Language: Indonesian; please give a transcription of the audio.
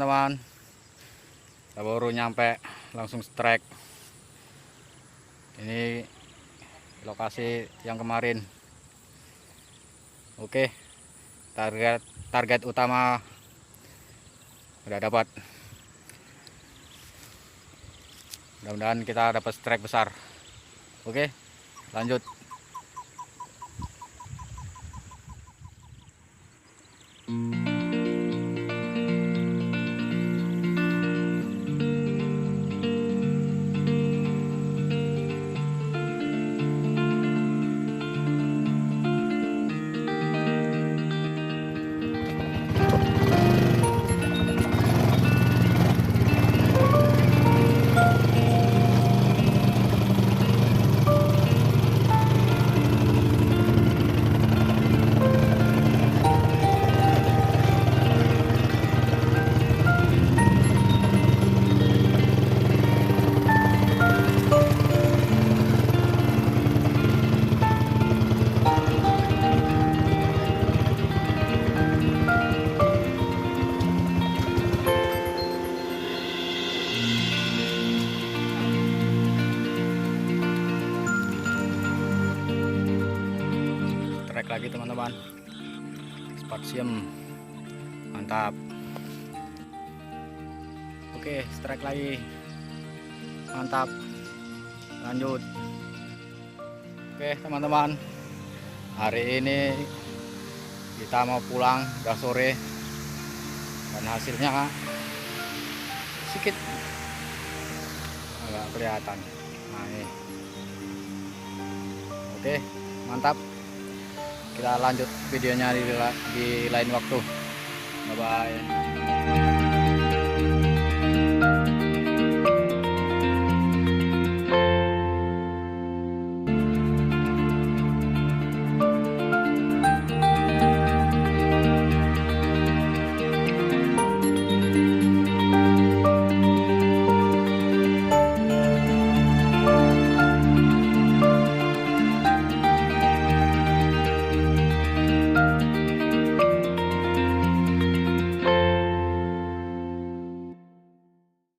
teman-teman, kita baru nyampe langsung strike. Ini lokasi yang kemarin. Oke, target utama udah dapat. Mudah-mudahan kita dapat strike besar. Oke, lanjut. Strike lagi teman-teman, spasium mantap. Oke, strike lagi mantap, lanjut. Oke teman-teman, hari ini kita mau pulang, udah sore, dan hasilnya sedikit agak kelihatan. Nah ini, oke mantap. Kita lanjut videonya di lain waktu. Bye bye.